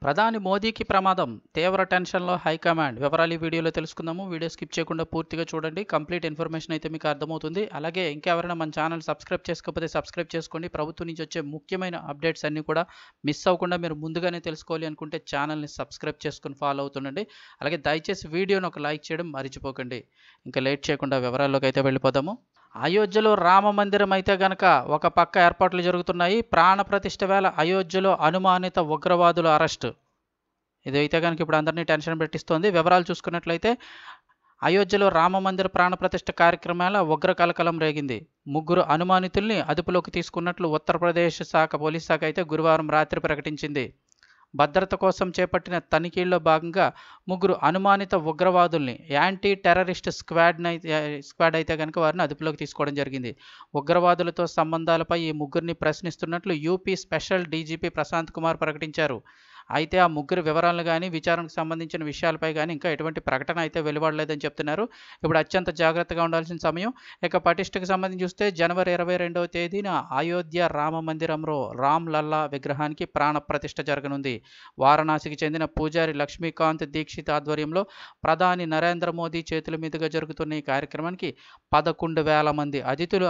ప్రధాని మోదీకి ప్రమాదం, తీవ్ర టెన్షన్లో హైకమాండ్. వివరాలు ఈ వీడియోలో తెలుసుకుందాము. వీడియో స్కిప్ చేయకుండా పూర్తిగా చూడండి. కంప్లీట్ ఇన్ఫర్మేషన్ అయితే మీకు అర్థమవుతుంది. అలాగే ఇంకెవరైనా మన ఛానల్ సబ్స్క్రైబ్ చేసుకోకపోతే సబ్స్క్రైబ్ చేసుకోండి. ప్రభుత్వం నుంచి వచ్చే ముఖ్యమైన అప్డేట్స్ అన్నీ కూడా మిస్ అవ్వకుండా మీరు ముందుగానే తెలుసుకోవాలి అనుకుంటే ఛానల్ని సబ్స్క్రైబ్ చేసుకుని ఫాలో అవుతుండండి. అలాగే దయచేసి వీడియోని ఒక లైక్ చేయడం మర్చిపోకండి. ఇంకా లేట్ చేయకుండా వివరాల్లోకి అయితే వెళ్ళిపోదాము. అయోధ్యలో రామ మందిరం అయితే గనక ఒక పక్క ఏర్పాట్లు జరుగుతున్నాయి. ప్రాణప్రతిష్ఠ వేళ అయోధ్యలో అనుమానిత ఉగ్రవాదుల అరెస్టు. ఇదైతే కనుక ఇప్పుడు అందరినీ టెన్షన్ పెట్టిస్తోంది. వివరాలు చూసుకున్నట్లయితే అయోధ్యలో రామ మందిర ప్రాణప్రతిష్ఠ కార్యక్రమాల ఉగ్ర కలకలం రేగింది. ముగ్గురు అనుమానితుల్ని అదుపులోకి తీసుకున్నట్లు ఉత్తరప్రదేశ్ పోలీస్ శాఖ అయితే గురువారం రాత్రి ప్రకటించింది. భద్రత కోసం చేపట్టిన తనిఖీల్లో భాగంగా ముగ్గురు అనుమానిత ఉగ్రవాదుల్ని యాంటీ టెర్రరిస్ట్ స్క్వాడ్ అయితే కనుక వారిని అదుపులోకి తీసుకోవడం జరిగింది. ఉగ్రవాదులతో సంబంధాలపై ఈ ముగ్గురిని ప్రశ్నిస్తున్నట్లు UP special DGP Prashant Kumar ప్రకటించారు. అయితే ఆ ముగ్గురు వివరాలను కానీ విచారణకు సంబంధించిన విషయాలపై కానీ ఇంకా ఎటువంటి ప్రకటన అయితే వెలువడలేదని చెప్తున్నారు. ఇప్పుడు అత్యంత జాగ్రత్తగా ఉండాల్సిన సమయం. ఇక పటిష్టకు సంబంధించి చూస్తే జనవరి 22వ తేదీన అయోధ్య రామ మందిరంలో రామ్ లల్లా విగ్రహానికి ప్రాణ ప్రతిష్ఠ జరగనుంది. వారణాసికి చెందిన పూజారి లక్ష్మీకాంత్ దీక్షిత్ ఆధ్వర్యంలో ప్రధాని నరేంద్ర మోదీ చేతుల మీదుగా జరుగుతున్న ఈ కార్యక్రమానికి 11,000 మంది అతిథులు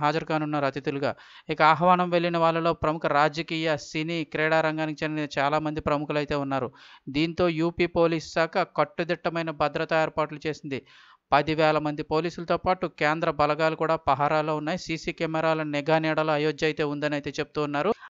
హాజరు కానున్నారు అతిథులుగా. ఇక ఆహ్వానం వెళ్లిన వాళ్ళలో ప్రముఖ రాజకీయ, సినీ, క్రీడా రంగానికి చెందిన చాలా మంది ప్రముఖులు అయితే ఉన్నారు. దీంతో యూపీ పోలీస్ శాఖ కట్టుదిట్టమైన భద్రతా ఏర్పాట్లు చేసింది. 10,000 మంది పోలీసులతో పాటు కేంద్ర బలగాలు కూడా పహారాలో ఉన్నాయి. సీసీ కెమెరాల నిఘా నీడలో అయోధ్య అయితే ఉందని అయితే చెప్తూ ఉన్నారు.